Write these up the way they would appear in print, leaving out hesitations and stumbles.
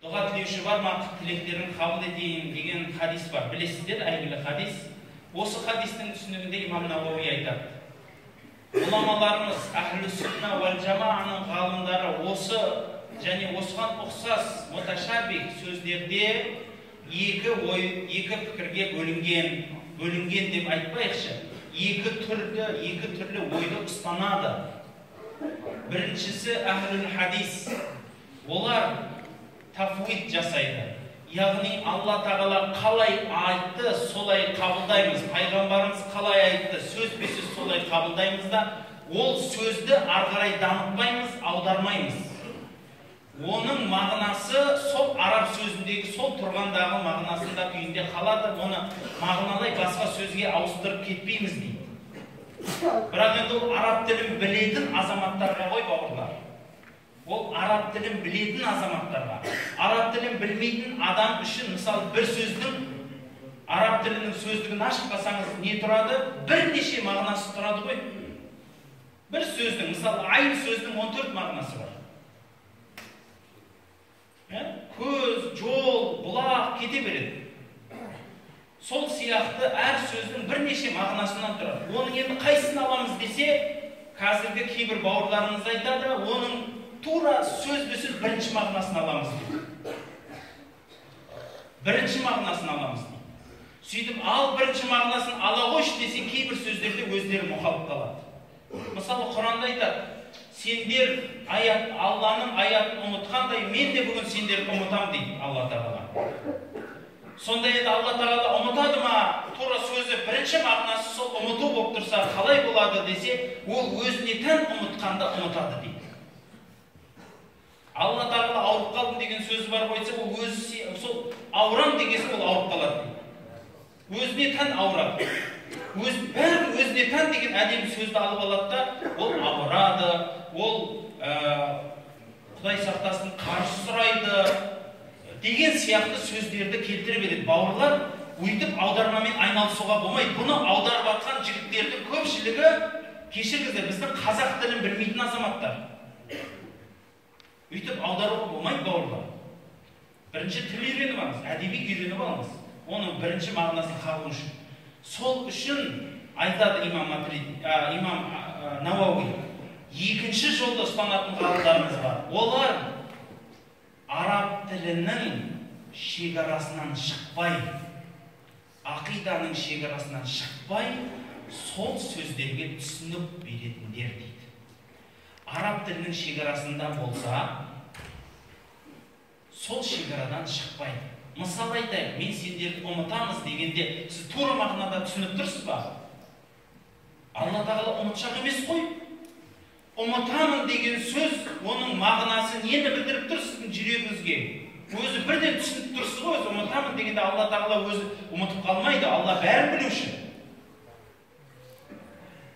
дұға тілеуші бар ма, тілектерін қабыл етейін деген хадис бар. Білесіздер, әйгілі хадис. Осы хадистің түсінігінде имам Науауи айтады. Ғұламаларымыз, әхлі сүнна уәл жамааның ғалымдары осы және осыған ұқсас муташабих сөздерде екі пікірге бөлінген деп айтпайықшы. Екі түрлі ойды ұстанады. Біріншісі әхлул хадис. Олар тафуид жасайды. Яғни Алла тағала қалай айтты, солай қабылдаймыз. Пайғамбарымыз қалай айтты, сөз-сөз солай қабылдаймыз да, ол сөзді ары қарай дамытпаймыз, аудармаймыз. Оның мағынасы сол араб сөзіндегі сол тұрғандағы мағынасында күйінде қалады, оны мағыналай басқа сөзге ауыстырып кетпейміз дейді. Бірақ енді ол араб тілін білетін азаматтарға ғой бауырлар. Ол араб тілін білетін азаматтарға. Араб тілін білмейтін адам үшін, мысалы, бір сөздің араб тілінің сөздігін ашып қалсаңыз не тұрады? Бірнеше мағынасы тұрады ғой. Бір сөздің, мысалы, айн сөздің 14 мағынасы бар. Көз, жол, бұлақ кете береді. Сол сияқты әр сөздің бірнеше мағынасынан тұрады. Оның енді қайсысын аламыз десе, қазіргі кейбір бауырларымыз айтады, оның тура сөз-сөз бірінші мағынасын аламыз дейді. Бірінші мағынасын аламыз дейді. Сөйтіп, ал бірінші мағынасын ала қойшы десе, кейбір сөздерде өздері мұхалып қалады. Мысалы, Құранда айтады, сендер Алланың аятын ұмытқандай, мен де бүгін сендерді ұмытам дейді Алла тағала. Сонда енді Алла тағала ұмытады ма? Тура сөзі бірінші мағынасы сол ұмыту болып тұрса, қалай болады десе, ол өзіне тән ұмытқанда ұмытады дейді. Алла тағала ауырып қалдым деген сөзі бар қойса, ол өзі сол ауырам дегесі ол ауырып қалады дейді. Өзіне тән ауырады. Бәрін өзіне тән деген әдемі сөзді алып алады да, ол ауырады, ол Құдай сақтасын қарсы сұрайды деген сияқты сөздерді келтіре береді. Бауырлар, өйтіп аудармамен айналысуға болмайды. Бұны аударып жатқан жігіттердің көпшілігі, кешіріңіздер, біздің қазақ тілін білмейтін азаматтар. Өйтіп аударуға болмайды, бауырлар. Бірінші тіл үйреніп алыңыз, әдеби үйреніп алыңыз. Оның бірінші мағынасын қабыл үшін. Сол үшін айтады имам Науауи, екінші жолды ұстанатын ғалымдарымыз бар. Олар араб тілінің шекарасынан шықпай, ақиданың шекарасынан шықпай, сол сөздерге түсініп беретіндер дейді. Араб тілінің шекарасында болса, сол шекарадан шықпайды. Мысал айтайық, мен сендерді ұмытамыз дегенде, сіз тура мағынада түсініп тұрсыз ба? Алла тағала ұмытшақ емес қой. Ұмытамын деген сөз, оның мағынасы нені білдіріп тұр сіздің жүрегіңізге? Өзі бірден түсініп тұрсыз ғой, ұмытамын дегенде Алла тағала өзі ұмытып қалмайды, Алла бәрін білуші.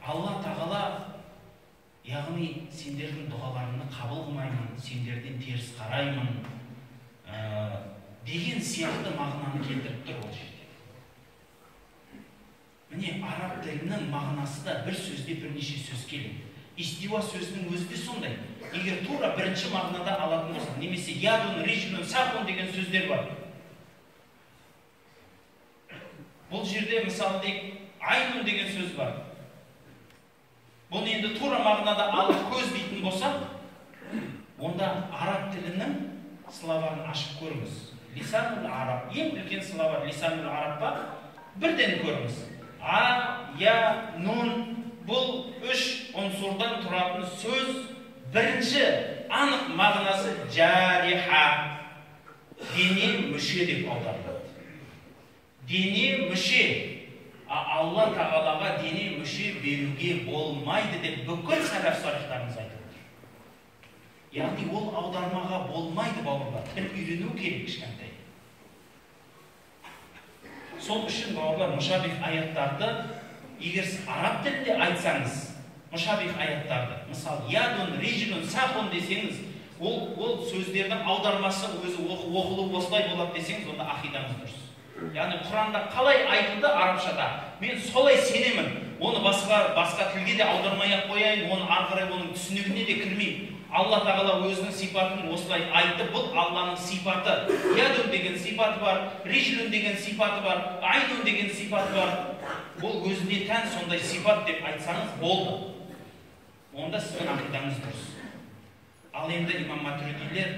Алла тағала, яғни сендердің дұғаларыңды қабыл қылмаймын, сендерден теріс қараймын деген сияқты мағынаны келтіріп тұр ол жерде. Міне, араб тілінің мағынасы да бір сөзде бірнеше сөз келеді. Истива сөзінің өзі де сондай. Егер тура бірінші мағынада алатын болса, немесе ядун, рижнун, сахун деген сөздер бар. Бұл жерде мысалы дейік, айнун деген сөз бар. Бұны енді тура мағынада алып көз дейтін болса, онда араб тілінің словарын ашып көріңіз. Лисанул араб, ең үлкен словар лисанул араб бар, бірден көріңіз. А, я, нун, бұл үш ұнсұрдан тұратын сөз. Бірінші анық мағынасы жариха, дене мүше деп аударылады. Дене мүше. Алла тағалаға дене мүше беруге болмайды деп бүкіл сәләф-салихтарымыз айтады. Яғни ол аудармаға болмайды, бауырлар. Тіл үйрену керек кішкентай. Сол үшін бауырлар мұшабих аяттарды, егер сіз араб тілінде айтсаңыз, мұшабих аяттарды, мысалы, ядун, рижнун, сахун десеңіз, ол сөздердің аудармасы өзі оқылу осылай болады десеңіз, онда ақидаңыз дұрыс. Яғни Құранда қалай айтылды арабшада, мен солай сенемін. Оны басқа тілге де аудармай-ақ қояйын, оны ары қарай оның түсінігіне де кірмеймін. Алла тағала өзінің сипатын осылай айтты. Бұл Алланың сипаты. Ядун деген сипаты бар, рижлун деген сипаты бар, айнун деген сипаты бар. Бұл өзіне тән сондай сипат деп айтсаңыз болды. Онда сіздің ақидаңыз дұрыс. Ал енді имам Матуридилер,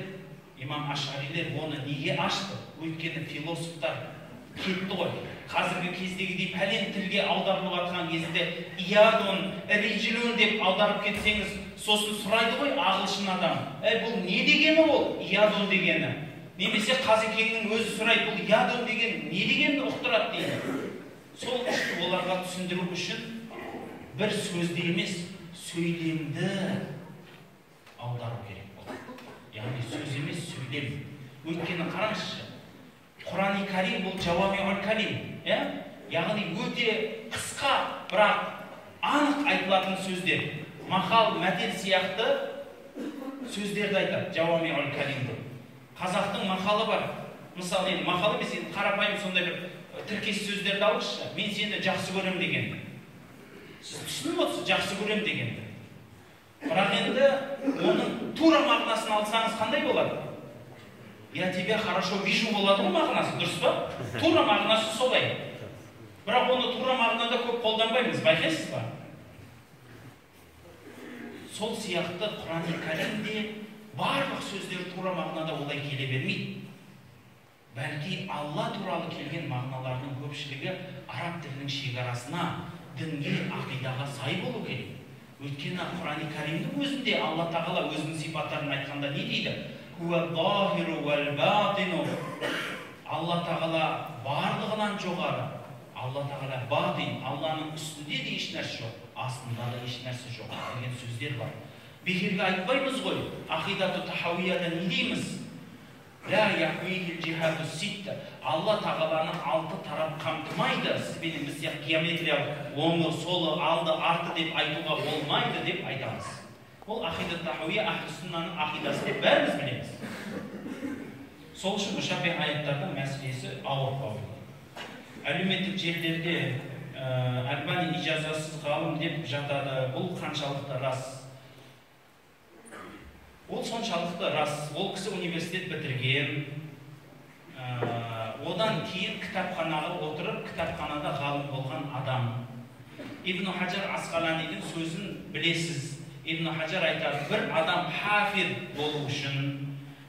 имам Ашарилер оны неге ашты? Өйткені философтар кетті ғой. Қазіргі кездегідей пәлен тілге аударылып жатқан кезде иядун, рижлун деп аударып кетсеңіз, сосын сұрайды ғой ағылшын адам. Бұл не дегені ол? Иядун дегені. Немесе Қазекеңнің өзі сұрайды, бұл иядун деген не дегенді ұқтырады дейді. Сол үшін оларға түсіндіру үшін бір сөзді емес, сөйлемді аудару керек болды. Яғни сөз емес, сөйлем. Өйткені қараңызшы, Құран-ы Карим бұл жауамиғул калим. Яғни өте қысқа, бірақ анық айтылатын сөздер. Мақал, мәтел сияқты сөздерді айтады, жауамиғул калимді. Қазақтың мақалы бар. Мысалы, мақал емес, қарапайым сондай бір тіркес сөздерді алыңызшы. Мен сені жақсы көрем деген. Сіз түсініп отырсыз, жақсы көрем дегенді. Бірақ енді оның тура мағынасын алсаңыз қандай болады? Я тебя хорошо вижу болады ғой мағынасы, дұрыс па? Тура мағынасы солай. Бірақ оны тура мағынада көп қолданбаймыз, байқайсыз ба? Сол сияқты Құран-ы Каримде барлық сөздер тура мағынада олай келе бермейді. Бәлки Алла туралы келген мағыналардың көпшілігі араб тілінің шекарасына, дінге, ақидаға сай болу керек. Өйткені Құран-ы Каримнің өзінде Алла тағала өзінің сипаттарын айтқанда не дейді? Алла тағала барлығынан жоғары. Алла тағала батин, Алланың үстінде де еш нәрсе жоқ, астында да еш нәрсе жоқ деген сөздер бар. Бекерге айтпаймыз ғой, ақидату тахауияда не дейміз? Алла тағаланы алты тарап қамтымайды. Сізбенен біз сияқты геометриялық оңы, солы, алды, арты деп айтуға болмайды деп айтамыз. Ол ақидат тахауия, ахлүссуннаның ақидасы деп бәріміз білеміз. Сол үшін мүшаббих аяттардың мәселесі ауыр қауіпті. Әлеуметтік желілерде Альбани ижазасыз ғалым деп жатады. Бұл қаншалықты рас? Ол соншалықты рас. Ол кісі университет бітірген. Одан кейін кітапханаға отырып, кітапханада ғалым болған адам. Ибн Хаджар Асқаланидің сөзін білесіз. Ибн Хаджар айтады, бір адам хафир болу үшін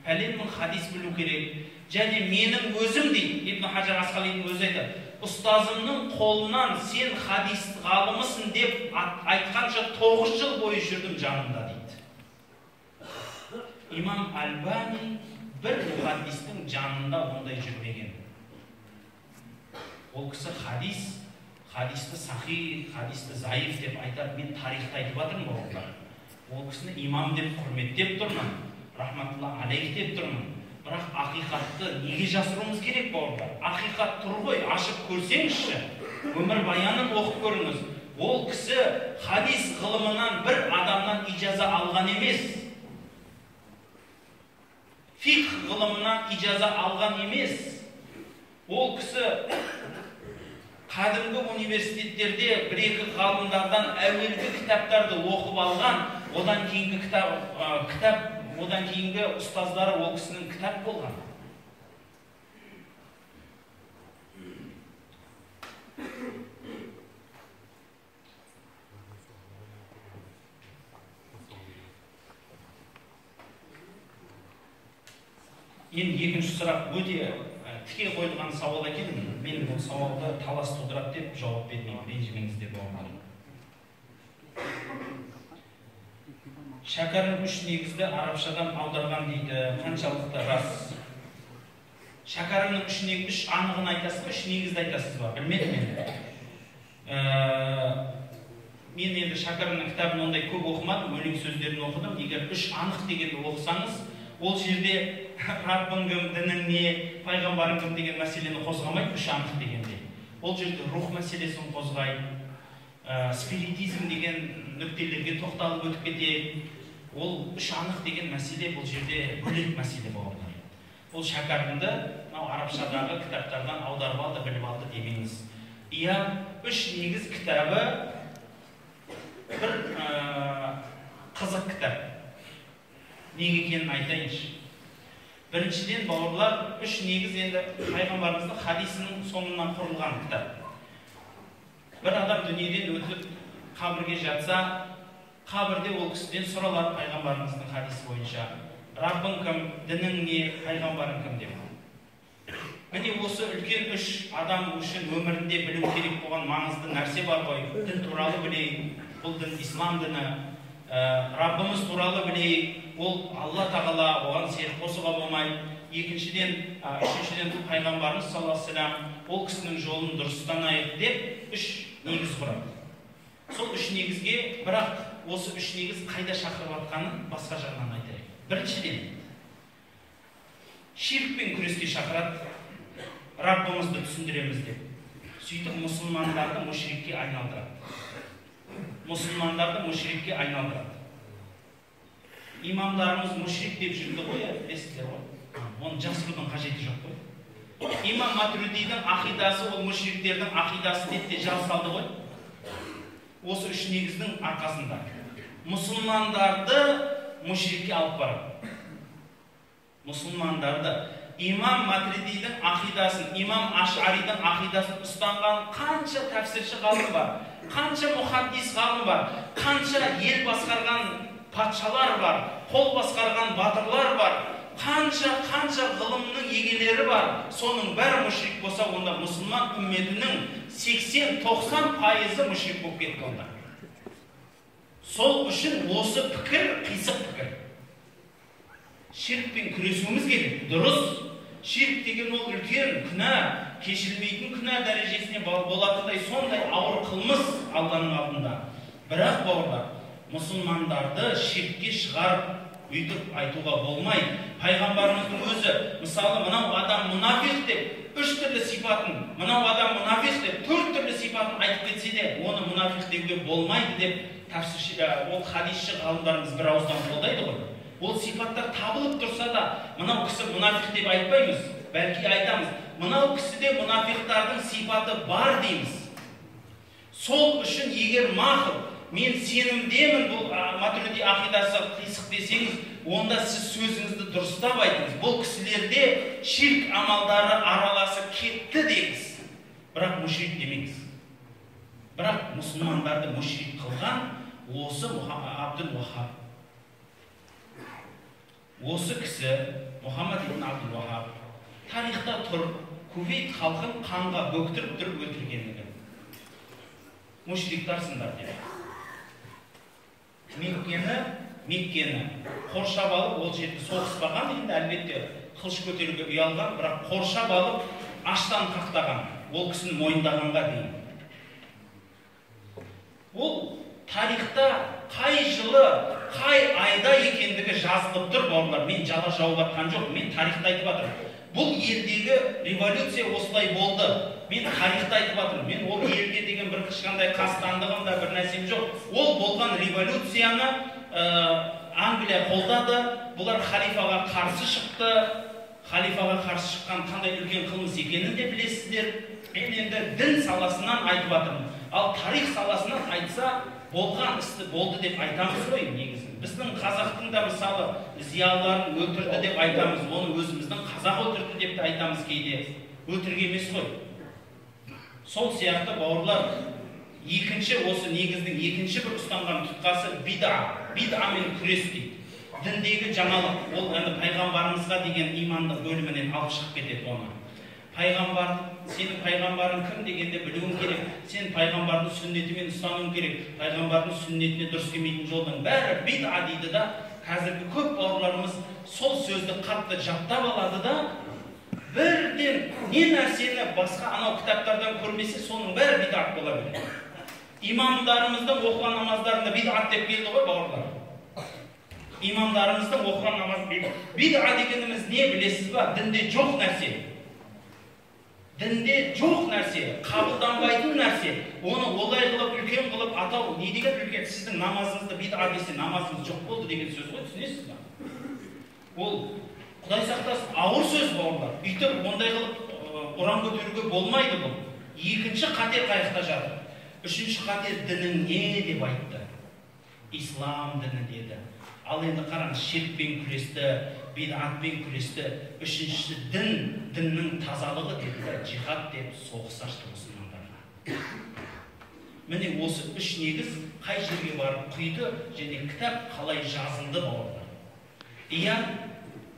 пәлен мың хадис білу керек. Және менің өзім дейді, Ибн Хаджар Асқаланидің өзі айтады, ұстазымның қолынан сен хадис ғалымысың деп айтқанша 9 жыл бойы жүрдім жанында дейді. Имам Альбани бір мұхаддистің жанында ондай жүрмеген. Ол кісі хадисті сахи, хадисті заиф деп айтады. Мен тарихты айтып жатырмын бауырлар. Ол кісіні имам деп құрметтеп тұрмын, рахматулла алейх деп тұрмын. Бірақ ақиқатты неге жасыруымыз керек бауырлар? Ақиқат тұр ғой, ашып көрсеңізші, өмір баянын оқып көріңіз. Ол кісі хадис ғылымынан бір адамнан ижаза алған емес. Фиқ ғылымынан ижаза алған емес. Ол кісі қадімгі университеттерде бір-екі ғалымдардан әуелгі кітаптарды оқып алған, одан кейінгі одан кейінгі ұстаздары ол кісінің кітап болған. Енді екінші сұрақ өте тіке қойылған сауал екен. Мен бұл сауалды талас тудырады деп жауап бермеймін, ренжімеңіздер болмады. Шәкәрім 3 негізді арабшадан аударған дейді, қаншалықты рас? Шәкәрімнің 3 анығын айтасыз ба, 3 негізді айтасыз ба? Білмедім мен. Мен енді Шәкәрімнің кітабын ондай көп оқымадым, өлең сөздерін оқыдым. Егер 3 анық дегенді оқысаңыз, ол жерде Раббың кім, дінің не, пайғамбарың кім деген мәселені қозғамайды, 3 анық дегенде. Ол жерде рух мәселесін қозғайды, спиритизм деген нүктелерге тоқталып өтіп кетеді. Ол 3 анық деген мәселе бұл жерде бөлек мәселе бауырлар. Ол Шәкәрімді арабшадағы кітаптардан аударып алды, біліп алды демеңіз. Иә, 3 негіз кітабы бір қызық кітап. неге екенін айтайыншы. Біріншіден, бауырлар, үш негіз енді пайғамбарымыздың хадисінің соңынан құрылған кітап. Бір адам дүниеден өтіп қабірге жатса, қабірде ол кісіден сұралады пайғамбарымыздың хадисі бойынша: Раббың кім, дінің не, пайғамбарың кім деп. Міне осы үлкен үш адам үшін өмірінде білу керек болған маңызды нәрсе бар ғой. Дін туралы білейік, бұл дін ислам діні. Раббымыз туралы білейік, ол Алла тағала, оған серік қосуға болмайды. Екіншіден, үшіншіден бұл пайғамбарымыз саллаллаху алейхи ва саллям, ол кісінің жолын дұрыс ұстанайық деп үш негіз құрады. Сол үш негізге, бірақ осы үш негіз қайда шақырып жатқанын басқа жағынан айтайық. Біріншіден, ширкпен күреске шақырады, Раббымызды түсіндіреміз деп. Сөйтіп мұсылмандарды мушрикке айналдырады. Мұсылмандарды мушрикке айналдырады. Имамдарымыз мушрик деп жүрді ғой, білесіздер ғой. Оны жасырудың қажеті жоқ қой. Имам Матуридидің ақидасы ол мушриктердің ақидасы деп те жазылды ғой. Осы үш негіздің арқасында мұсылмандарды мушрикке алып барады. Мұсылмандарды имам Матридидің ақидасын, имам Аш'аридің ақидасын ұстанған қанша тәфсірші ғалым бар, қанша мұхаддис ғалым бар, қанша ел басқарған патшалар бар, қол басқарған батырлар бар, қанша ғылымның егелері бар. Соның бәрі мушрик болса, онда мұсылман үмметінің 80-90% мушрик болып кетті онда. Сол үшін осы пікір қисық пікір. Ширкпен күресуіміз керек, дұрыс. Ширк деген ол үлкен күнә, кешірілмейтін күнә дәрежесіне болатындай сондай ауыр қылмыс Алланың алдында. Бірақ бауырлар, мұсылмандарды ширкке шығарып өйтіп айтуға болмайды. Пайғамбарымыздың өзі, мысалы, мынау адам мұнафиқ деп, 3 түрлі сипатын, мынау адам мұнафиқ деп, 4 түрлі сипатын айтып кетсе де, оны мұнафиқ деуге болмайды деп, ол хадисші ғалымдарымыз бір ауыздан қолдайды ғой. Ол сипаттар табылып тұрса да, мынау кісі мұнафиқ деп айтпаймыз, бәлки айтамыз, мынау кісіде мұнафиқтардың сипаты бар дейміз. Сол үшін егер мақұл, мен сенімдемін бұл Матуриди ақидасы қисық десеңіз, онда сіз сөзіңізді дұрыстап айтыңыз. Бұл кісілерде ширк амалдары араласы кетті деңіз. Бірақ мушрик демеңіз. Бірақ мұсылмандарды мушрик қылған осы Абдул-Вахаб. Осы кісі, Мұхаммад ибн Абдул-Вахаб, тарихта тұр, Кувейт халқын қанға бөктіріп тұрып өлтіргенлігі. Мушриктарсыңдар деп. Меккені қоршап алып, ол жерде соғыспаған, енді әлбетте қылыш көтеруге ұялған, бірақ қоршап алып, аштан қақтаған, ол кісіні мойындағанға дейін. Ол тарихта қай жылы, қай айда екендігі жазылып тұр, бауырлар. Мен жала жауып атқан жоқ, мен тарихта айтып жатырмын. Бұл елдегі революция осылай болды. Мен тарихта айтып жатырмын. Мен ол елге деген бір кішкентай қастандығым да бір нәрсем жоқ. Ол болған революцияны Англия қолдады. Бұлар халифаға қарсы шықты. Халифаға қарсы шыққан қандай үлкен қылмыс екенін де білесіздер. Мен енді дін саласынан айтып жатырмын. Ал тарих саласынан айтса, болған істі болды деп айтамыз ғой негізін. Біздің қазақтың да мысалы зиялыларын өлтірді деп айтамыз, оны өзіміздің қазақ өлтірді деп те айтамыз кейде. Өтірік емес қой. Сол сияқты бауырлар, осы негіздің екінші бір ұстанған тұтқасы бид'амен күрес дейді. Діндегі жаңалық, ол пайғамбарымызға деген имандық бөлімінен алып шығып кетеді оны. Сенің пайғамбарың кім дегенде білуің керек. Сен пайғамбардың сүннетімен ұстануың керек. Пайғамбардың сүннетіне дұрыс келмейтін жолдың бәрі бид'a дейді да, қазіргі көп бауырларымыз сол сөзді қатты жаттап алады да, бірден не нәрсені басқа анау кітаптардан көрмесе, соның бәрі бид'ат бола береді. Имамдарымыздың оқыған намаздарында бид'ат деп келді ғой бауырлар. Имамдарымыздың оқыған намаз бид'a дегеніміз не білесіз ба? Дінде жоқ нәрсе. Дінде жоқ нәрсе, қабылданбайтын нәрсе. Оны олай қылып, үлкен қылып атау, не деген үлкен? Сіздің намазыңызды бид'a десе, намазыңыз жоқ болды деген сөз ғой, түсінесіз ба? Ол Құдай сақтасын, ауыр сөз бауырлар. Үйтіп ондай қылып ұран көтеруге болмайды бұл. Екінші қатер қайықта жатыр. Үшінші қатер дінің не деп айтты? Ислам діні деді. Ал енді қараңыз, ширкпен күресті, бидғатпен күресті. Үшіншісі діннің тазалығы деді, жихад деп соғыс ашты мұсылмандарға. Міне осы үш негіз қай жерге барып құйды және кітап қалай жазылды бауырлар.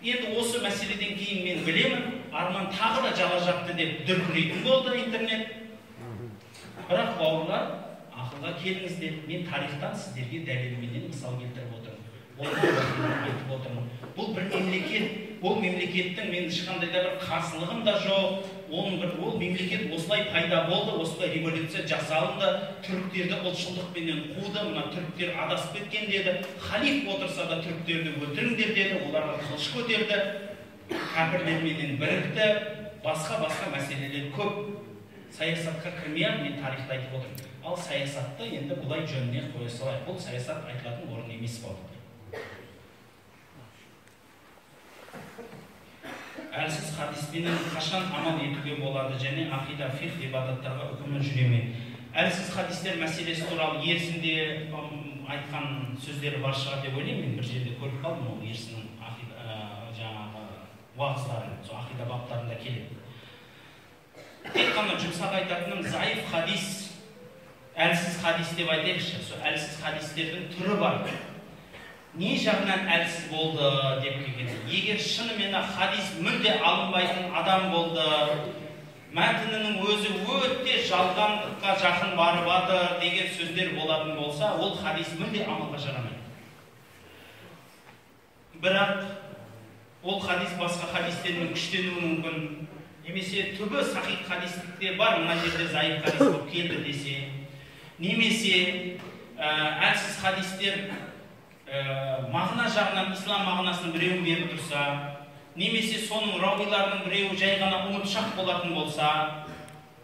Енді осы мәселеден кейін мен білемін, Арман тағы да жала жапты деп дүркірейтін болды интернет. Бірақ бауырлар, ақылға келіңіздер, мен тарихтан сіздерге дәлелменен мысал келтіріп отырмын. Бұл бір мемлекет, ол мемлекеттің мен ешқандай да бір қарсылығым да жоқ. Ол мемлекет осылай пайда болды, осылай революция жасалынды, түріктерді ұлтшылдықпенен қуды, мына түріктер адасып кеткен деді, халиф отырса да түріктерді өлтіріңдер деді, оларға қылыш көтерді, кәпірлерменен бірікті, басқа мәселелер көп. Саясатқа кірмей-ақ мен тарихты айтып отырмын. Ал саясатты енді бұлай жөніне қоя салайық. Бұл саясат айтылатын орын емес болды. Әлсіз хадиспенен қашан амал етуге болады және ақида фиқ дебаттарға үкімі жүреме. Әлсіз хадистер мәселесі туралы ерсінде айтқан сөздері бар шығар деп ойлаймын. Мен бір жерде көріп қалдым, ол ерсінің жаңағы уағыздарын, сол ақида баптарында келеді. Тек қана жұмсақ айтатыным заиф хадис, әлсіз хадис деп айтайықшы. Сол әлсіз хадистердің түрі бар. Не жағынан әлсіз болды деп келген. Егер шынымен хадис мүлде алынбайтын адам болды, мәтінінің өзі өте жалғандыққа жақын барып жатыр деген сөздер болатын болса, ол хадис мүлде амалға жарамайды. Бірақ ол хадис басқа хадистермен күштенуі мүмкін. Немесе түбі сахих хадистікте бар, мына жерде заиф хадис болып келді десе, немесе әлсіз хадистер мағына жағынан ислам мағынасының біреуін беріп тұрса, немесе соның рауиларының біреуі жай ғана ұмытшақ болатын болса,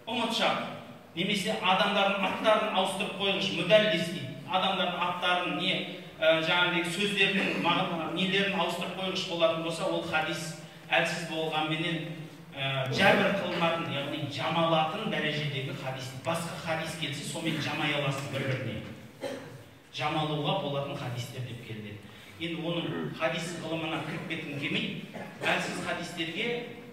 ұмытшақ, немесе адамдардың аттарын ауыстырып қойғыш, мүдәллис дейді, адамдардың аттарын жаңағыдегі сөздерінің нелерін ауыстырып қойғыш болатын болса, ол хадис әлсіз болғанменен жәбір қылынатын, яғни жамалатын дәрежедегі хадис. Басқа хадис келсе, сомен жамай аласыз бір-біріне. Жамалуға болатын хадистер деп келді. Енді оның хадис ғылымына кіріп кеткім келмейді. Әлсіз хадистерге,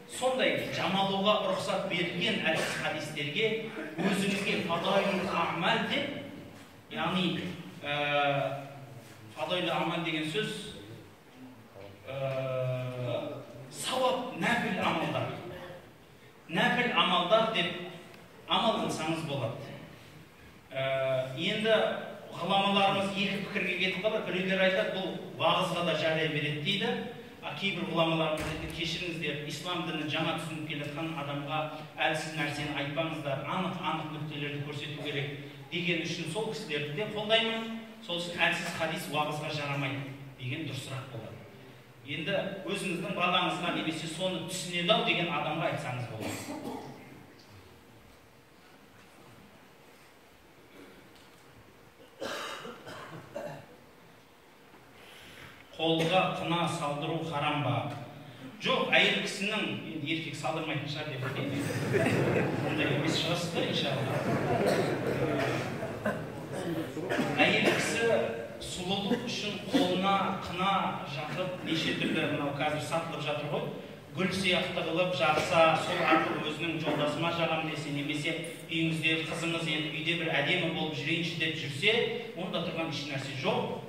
сондай жамалуға рұқсат берілген әлсіз хадистерге өзіңізге фадаилул амал деп, яғни фадаилул амал деген сөз сауап, нәпіл амалдар. Нәпіл амалдар деп амал қылсаңыз болады. Енді ғұламаларымыз екі пікірге кетіп қалады. Біреулер айтады, бұл уағызға да жария береді дейді. Кейбір ғұламаларымыз айтады, кешіріңіздер, ислам дінін жаңа түсініп келе жатқан адамға әлсіз нәрсені айтпаңыздар, анық нүктелерді көрсету керек деген үшін сол кісілерді де қолдаймын. Сол үшін әлсіз хадис уағызға жарамайды деген дұрысырақ болады. Енді өзіңіздің балаңызға немесе соны түсінеді ау деген адамға айтсаңыз болады. Қолға қына салдыру харам ба? Жоқ, әйел кісінің, енді еркек салдырмайтын шығар деп ойлаймын. Ондай емес шығарсыздар, иншалла. Әйел кісі сұлулық үшін қолына қына жақып, неше түрлі мынау қазір сатылып жатыр ғой, гүл сияқты қылып жақса, сол арқылы өзінің жолдасыма жағам десе, немесе үйіңізде қызыңыз енді үйде бір әдемі болып жүрейінші деп жүрсе, онда тұрған еш нәрсе жоқ.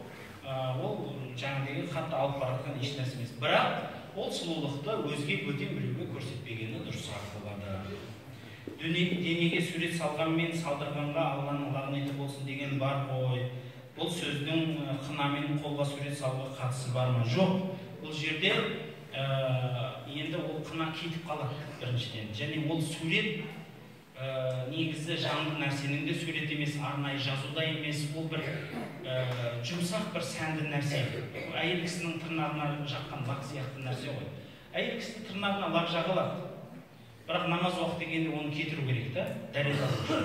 Ол жаңағыдегі қатты алып баратқан еш нәрсе емес. Бірақ ол сұлулықты өзге бөтен біреуге көрсетпегені дұрысырақ болады. Денеге сурет салғанмен салдырғанға Алланың лағнеті болсын деген бар ғой. Бұл сөздің қынамен қолға сурет салуға қатысы бар ма? Жоқ. Бұл жерде енді ол қына кетіп қалады біріншіден. Және ол сурет негізі жанды нәрсенің де сурет емес, арнайы жазуда емес, ол бір жұмсақ бір сәнді нәрсе. Әйел кісінің тырнағына жаққан лақ сияқты нәрсе ғой. Әйел кісінің тырнағына лақ жағылады. Бірақ намаз уақыты дегенде оны кетіру керек та, дәлел алу үшін.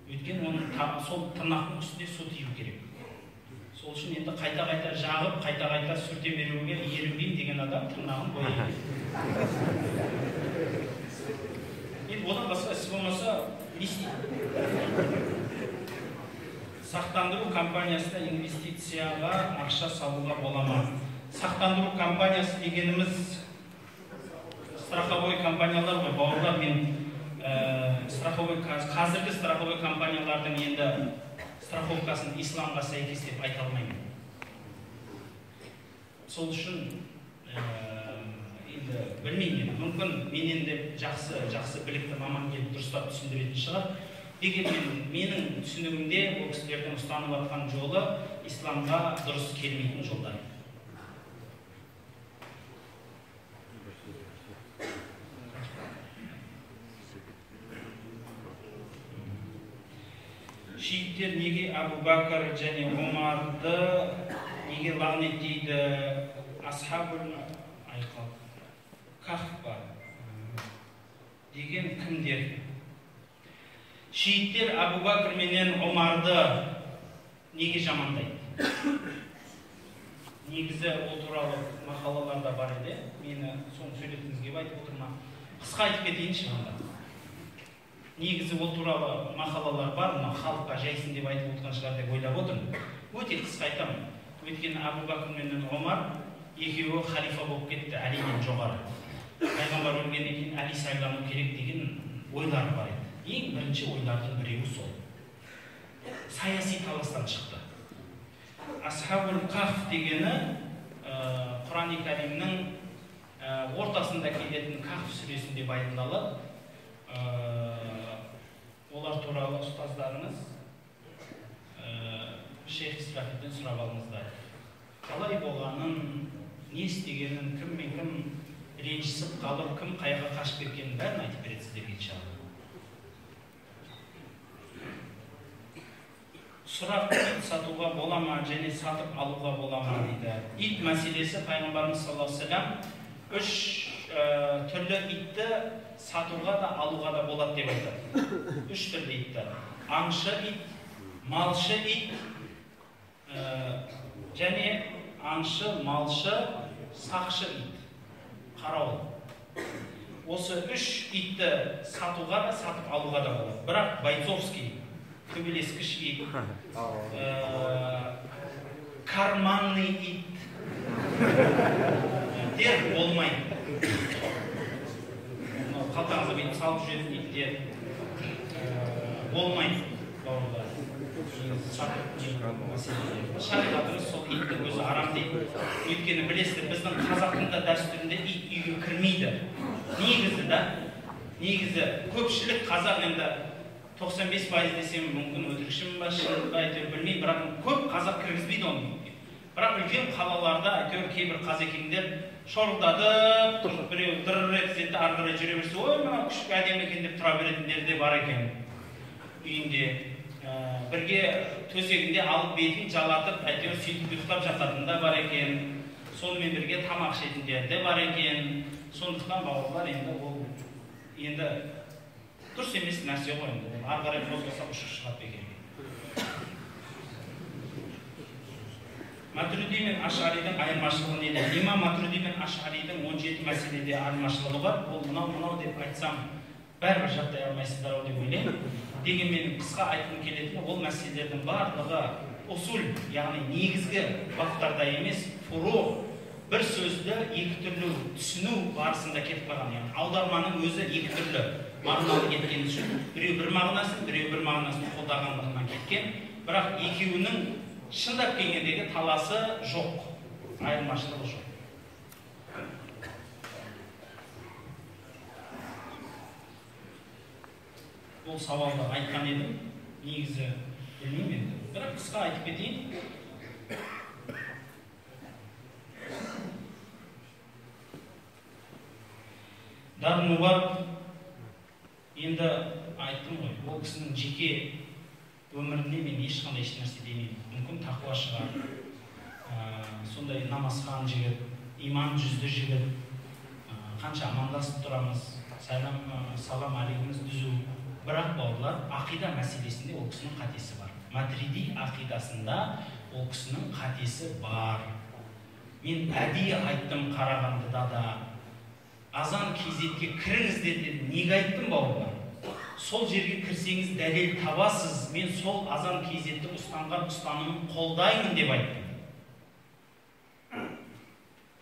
Өйткені оның сол тырнақтың үстіне су тию керек. Сол үшін енді қайта-қайта жағып, қайта-қайта сүрте беруге ерінбеймін деген адам тырнағын бояйды. Енді одан басқа іс болмаса не істейді? Сақтандыру компаниясына инвестицияға ақша салуға бола ма? Сақтандыру компаниясы дегеніміз страховой компаниялар ғой, бауырлар. Мен қазіргі страховой компаниялардың енді страховкасын исламға сәйкес деп айта алмаймын. Сол үшін енді білмеймін, мүмкін менен де жақсы білікті маман келіп дұрыстап түсіндіретін шығар. Дегенмен менің түсінігімде ол кісілердің ұстанып жатқан жолы исламға дұрыс келмейтін жолдар. Шииттер неге Абу Бакр және Омарды неге лағнеттейді? Асхабул Кахф деген кімдер? Шииттер Абу Бакр менен Омарды неге жамандайды? Негізі ол туралы мақалаларда бар еді. Мені соны сөйлетіңізге айтып отырмын. Қысқа айтып кетейінші ғанда. Негізі ол туралы мақалалар бар, халыққа жайсын деп айтып отырған шығар деп ойлап отырмын. Өте қысқа айтамын. Өйткені Абу Бакр менен Омар екеуі халифа болып кетті, Әлиден жоғары. Пайғамбар өлгеннен кейін Әли сайлану керек деген ойлар бар еді. Ең бірінші ойлардың біреуі сол. Саяси таластан шықты. Асхабул Кахф дегені Құран-ы Кәрімнің ортасында келетін Кахф сүресінде баяндалады. Олар туралы ұстаздарыңыз Шейх Исрафидден сұрап алыңыздар. Қалай болғанын, не істегенін, кіммен кім ренжісіп қалып, кім қайға қашып кеткенін бәрін айтып береді сіздерге иншалла. Сұрақ, ит сатуға бола ма және сатып алуға бола ма дейді. Ит мәселесі пайғамбарымыз саллаллаху алейхи ва саллям 3 түрлі итті сатуға да алуға да болады деп айтады. 3 түрлі итті. Аңшы ит, малшы ит, және аңшы, малшы, сақшы ит. Қарауыл. Осы 3 итті сатуға да сатып алуға да болады. Бірақ бойцовский, төбелескіш ит, карманный ит дер болмайды. Қалтаңызға бетін салып жүретін иттер болмайды. Шариғатымыз сол итті өзі арам дейді. Өйткені білесіздер, біздің қазақтың дәстүрінде ит үйге кірмейді. Негізі көпшілік қазақ, енді 95% десем мүмкін өтірікшімін ба, шынын ба, әйтеуір білмеймін, бірақ көп қазақ кіргізбейді оны. Бірақ үлкен қалаларда әйтеуір кейбір қазекеңдер шорылдатып, біреу дырыр етсетті, арғырай жүре берсе, ой, мына күшік әдемі екен деп тұра беретіндер де бар екен. Үйінде бірге төсегінде алып бетін жалатып, әйтеуір сөйтіп ұйықтап жататын да бар екен. Сонымен бірге тамақ ішетіндер де бар екен. Сондықтан бауырлар енді дұрыс емес нәрсе ғой, енді арғарай қозғаса ұшып шығады екен. Матуриди мен Ашғаридың айырмашылығы неде? Имам Матуриди мен Ашғаридың 17 мәселеде айырмашылығы бар. Ол мынау деп айтсам бәрібір жаттай алмайсыздар деп ойлаймын. Дегенмен қысқа айтқым келетіні, ол мәселелердің барлығы усул, яғни негізгі баптарда емес, фуро, бір сөзді екі түрлі түсіну барысында кетіп қалған. Яғни аударманың өзі екі түрлі мағыналы кеткен үшін, біреу бір мағынасын қолдағандығынан кеткен, бірақ екеуінің шындап келгендегі таласы жоқ, айырмашылығы жоқ. Бұл сауалды айтқан едім, негізі білмеймін енді, бірақ қысқа айтып кетейін. Дармубар енді айттым ғой, ол кісінің жеке өмірінде мен ешқандай нәрсе демеймін. Мүмкін тақуа шығар, сондай намазхан жігіт, иман жүзді жігіт, қанша амандасып тұрамыз, салам алейкумыз дүзу. Бірақ бауырлар, ақида мәселесінде ол кісінің қатесі бар. Матуриди ақидасында ол кісінің қатесі бар. Мен әдейі айттым Қарағандыда да, азан кезетке кіріңіздер дедім. Неге айттым бауырлар? сол жерге кірсеңіз дәлел табасыз, мен сол азан кейзетті ұстанған ұстанымын қолдаймын деп айттым.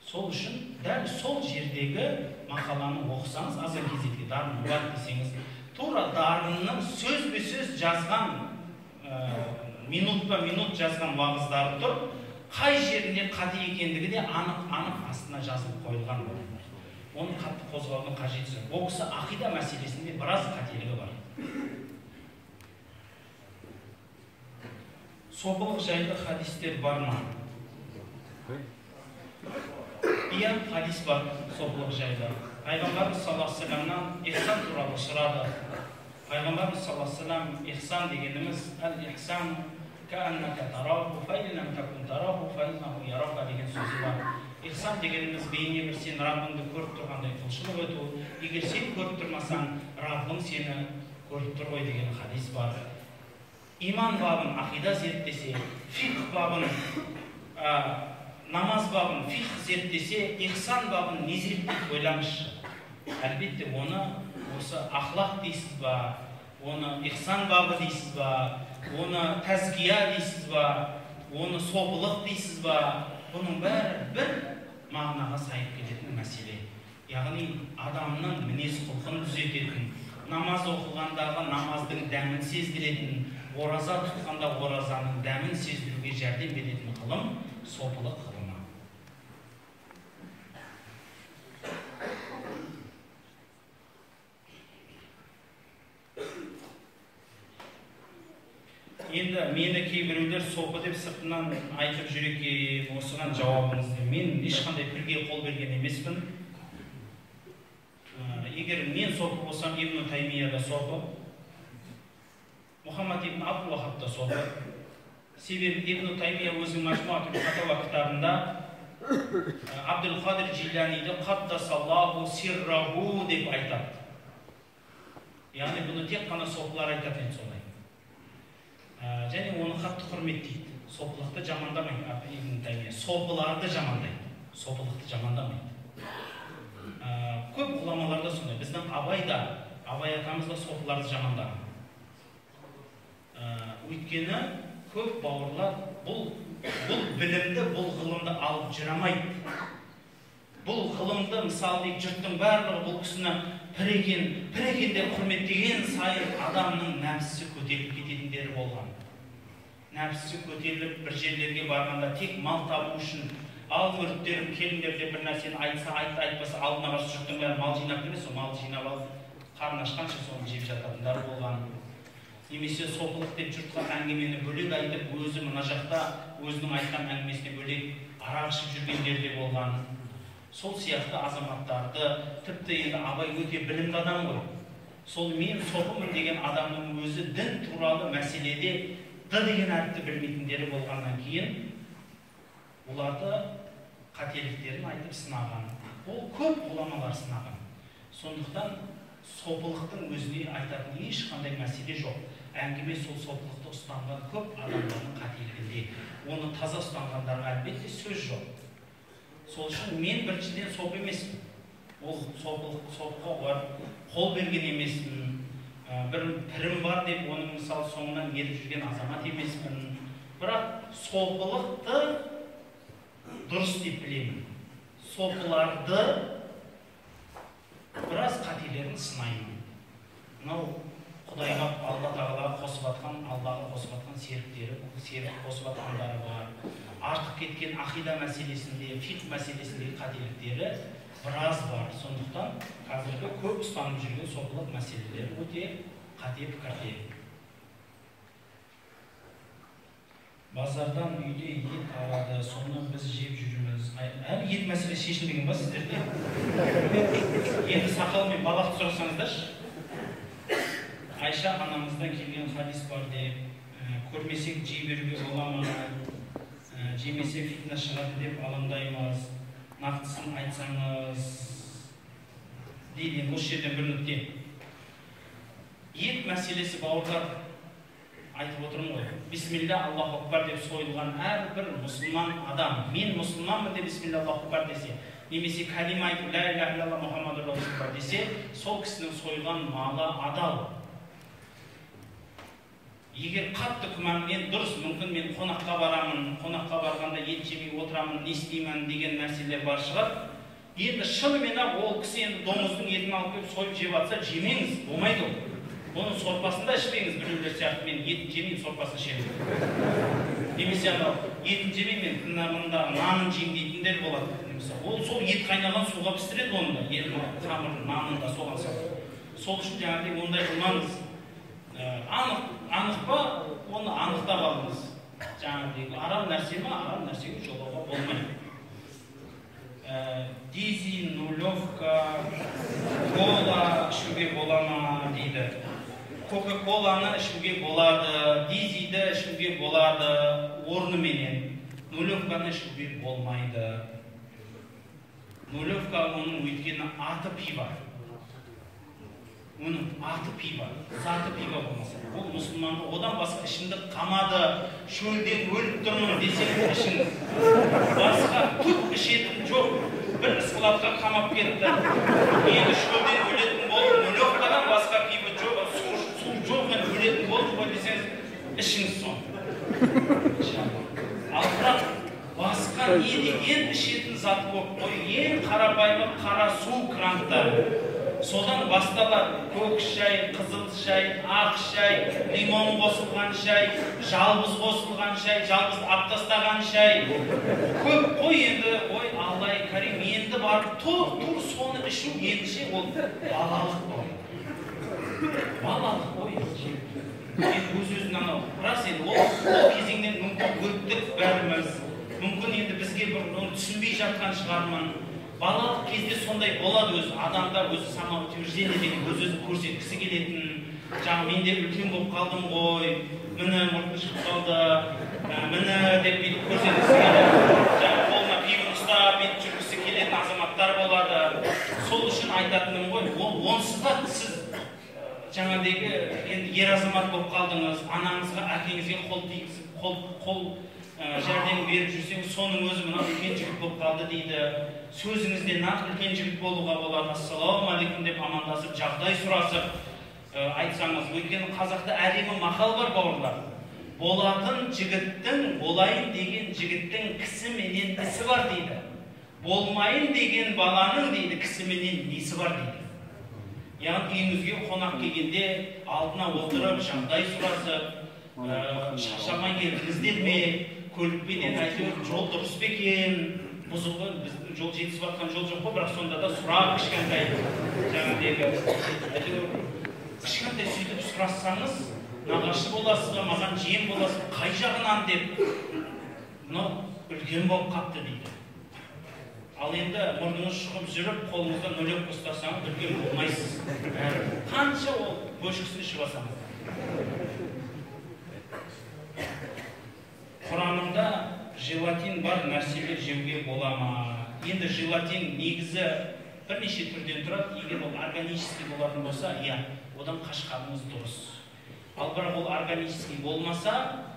Сол үшін дәл сол жердегі мақаланы оқысаңыз, азан кейзетке дарын бар десеңіз, тура дарынның сөзбе-сөз жазған, минутпа минут жазған уағыздары тұр, қай жерінде қате екендігі де анық астына жазылып қойылған болады. Оны қатты қозғаудың қажеті жоқ. Ол кісі ақида мәселесінде біраз қателігі бар. Сопылық жайлы хадистер бар ма? Иә, хадис бар сопылық жайлы. Пайғамбарымыз саллаллаху алейхи ва салламнан ихсан туралы сұрады. Пайғамбарымыз саллаллаху алейхи ва саллям ихсан дегеніміз әл-ихсан кәаннака тараху фа ин лам такун тараху фа иннаху ярака деген сөзі бар. Ихсан дегеніміз бейне бір сен Раббыңды көріп тұрғандай құлшылық ету, егер сен көріп тұрмасаң, Раббың сені көріп тұр ғой деген хадис бар. Иман бабын ақида зерттесе, фиқх бабын, намаз бабын фиқх зерттесе, ихсан бабын не зерттейді ойлаңызшы. Әлбетте оны осы ақлақ дейсіз ба, оны ихсан бабы дейсіз ба, оны тәзкия дейсіз ба, оны сопылық дейсіз ба, бұның бәрі бір мағынаға сайып кететін мәселе. Яғни адамның мінез құлқын түзететін, намаз оқылғандағы намаздың дәмін сездіретін, ораза тұтқанда оразаның дәмін сездіруге жәрдем беретін ғылым сопылық ғылымы. Енді мені кейбіреулер сопы деп сыртынан айтып жүр екен, осыған жауабыңызды. Мен ешқандай пірге қол берген емеспін. Егер мен сопы болсам, Ибн Таймия да сопы, Мұхаммад ибн Абдул Вахаб да сопы. Себебі Ибн Таймия өзінің Мәжмуатул Фатауа кітабында Абдул Қадир Жиланиді қаддасаллаху сирраху деп айтады. Яғни бұны тек қана сопылар айтатын солай. Және оны қатты құрметтейді. Сопылықты жамандамайды. Ибн Таймия сопыларды жамандайды, сопылықты жамандамайды. Көп ғұламаларда сондай. Біздің Абай атамыз да сопыларды жамандаған. Өйткені көп бауырлар бұл білімді, бұл ғылымды алып жүрамайды. Бұл ғылымды, мысалы, жұрттың барлығы бұл кісіні пір екен деп құрметтеген сайын адамның нәпсісі көтеріліп кететіндері болған. Нәпсісі көтеріліп бір жерлерге барғанда тек мал табу үшін ал мүріттерім келіңдер деп бір нәрсені айтса, айтпаса алдына барса жұрттың бәрі мал жинап емес, сол мал жинап алып қарын ашқанша соны жеп жататындар болған. Немесе сопылық деп жұртқа әңгімені бөлек айтып, өзі мына жақта өзінің айтқан әңгімесіне бөлек арақ ішіп жүргендер де болған. Сол сияқты азаматтарды, тіпті енді Абай өте білімді адам ғой. Сол мен сопымын деген адамның өзі дін туралы мәселеде д деген әріпті білмейтіндері болғаннан кейін оларды қателіктерін айтып сынаған. Ол көп ғұламалар сынаған. Сондықтан сопылықтың өзіне айтатын ешқандай мәселе жоқ. Әңгіме сол сопылықты ұстанған көп адамдардың қателігінде. Оны таза ұстанғандарға әлбетте сөз жоқ. Сол үшін мен біріншіден соп емеспін. Ол сопқа қол берген емеспін. Бір пірім бар деп оның мысалы соңынан еріп жүрген азамат емеспін. Бірақ сопылықты дұрыс деп білемін. Сопыларды біраз қателерін сынаймын. Мынау Құдайға, Алла тағалаға қосып атқан, Аллаға қосып атқан серіктері, серік қосып атқандары бар. Артық кеткен ақида мәселесінде, фиқх мәселесіндегі қателіктері біраз бар. Сондықтан қазіргі көп ұстанып жүрген сопылық мәселелері өте қате пікірде. Базардан үйде ет алады, соны біз жеп жүрміз. Әлі ет мәселесі шешілмеген ба сіздерде? Енді сақал мен балақты сұрасаңыздаршы. Айша анамыздан келген хадис бар деп, көрмесек жей беруге бола ма, жемесек фитна шығады деп алаңдаймыз, нақтысын айтсаңыз дейді. Осы жерден бір нүкте. Ет мәселесі бауырлар айтып отырмын ғой. Бисмилля Аллаху акбар деп сойылған әрбір мұсылман адам, мен мұсылманмын деп бисмилля Аллаху акбар десе, немесе калима айтып ла иляха илlallah Мұхаммаду расулуллах десе, сол кісінің сойылған малы адал. егер қатты күмән, мен дұрыс, мүмкін мен қонаққа барамын, қонаққа барғанда ет жемей отырамын, не істеймін деген нәрселер бар шығар. Енді шынымен ол кісі енді домыздың етін алып келіп сойып жеп жатса, жемеңіз, болмайды ол. Оның сорпасын да ішпеңіз, біреулер сияқты мен етін жемеймін, сорпасын ішемін. Немесе етін жемеймін, мен мында нанын жеймін дейтіндер болады. Ол сол ет қайнаған суға пістіреді оны да, қамырын, нанын да соған салады. Сол үшін жаңағыдай ондай қылмаңыз. Анық па, оны анықтап алыңыз. Жаңағыдай арам нәрсе ма, арам нәрсеге жолауға болмайды. Дизи, нулевка, кола ішуге бола ма дейді. Кока-коланы ішуге болады, дизиді ішуге болады, орныменен. Нулевканы ішуге болмайды. Нулевка оның өйткені аты пива. Оның аты пива, заты пива болмаса. Ол мұсылманды одан басқа ішімдік қамады, шөлден өліп тұрмын десең ішіңіз. Басқа түк ішетін жоқ. Бір ысқылапқа қамап кетті. Енді шөлден өлетін болды, нулевкадан басқа пива жоқ, су жоқ, мен өлетін болды ғой десеңіз, ішіңіз соң. Ал бірақ басқа не деген ішетін зат көп қой, ең қарапайымы қара су кранта. Содан басталады көк шай, қызыл шай, ақ шай, лимон қосылған шай, жалбыз қосылған шай, жалбыз аптастаған шай. Көп қой енді, ой Аллай Карим, енді барып тұр соны ішу ендіше ол балалық қой. Балалық қой. Енді өз-өзін анау. Рас енді ол кезеңнен мүмкін өттік бәріміз. Мүмкін енді бізге бір түсінбей жатқан шығармын. Балалық кезде сондай болады, өзі адамда өзі самоутверждение деген өз-өзін көрсеткісі келетін. Жаңа мен де үлкен болып қалдым ғой, міне мұртым шығып қалды, міне деп бүйтіп көрсеткісі келеді. Жаңа қолына пивын ұстап бүйтіп жүргісі келетін азаматтар болады. Сол үшін айтатыным ғой, онсыз да сіз жаңағыдегі енді ер азамат болып қалдыңыз, анаңызға, әкеңізге қол жәрдем беріп жүрсеңіз, соның өзі мына үлкен жігіт болып қалды дейді. Сөзіңізде нақ үлкен жігіт болуға болады. Ассалауму алейкум деп амандасып, жағдай сұрасып айтсаңыз. Өйткені қазақта әдемі мақал бар, бауырлар. Болатын жігіттің, болайын деген жігіттің кісі менен ісі бар дейді. Болмайын деген баланың дейді, кісі менен несі бар дейді. Яғни үйіңізге қонақ келгенде алдына отырып, жағдай сұрасып, шаршамай келдіңіздер ме, көлікпенен әйтеуір жол дұрыс па екен, бұзылған, біздің жол жетісіп жатқан жол жоқ қой, бірақ сонда да сұрап кішкентай жаңағыдегі әйтеуір кішкентай сөйтіп сұрассаңыз, нағашы боласыз ба, маған жиен боласыз, қай жағынан деп, мынау үлкен болып қапты дейді. Ал енді мұрныңыз шығып жүріп, қолыңызда нулевка ұстасаңыз, үлкен болмайсыз. Қанша ол бөшкісін ішіп алсаңыз. Құрамында желатин бар нәрселер жеуге бола ма? Енді желатин негізі бірнеше түрден тұрады. Егер ол органический болатын болса, одан қашқаныңыз дұрыс. Ал бірақ ол органический болмаса,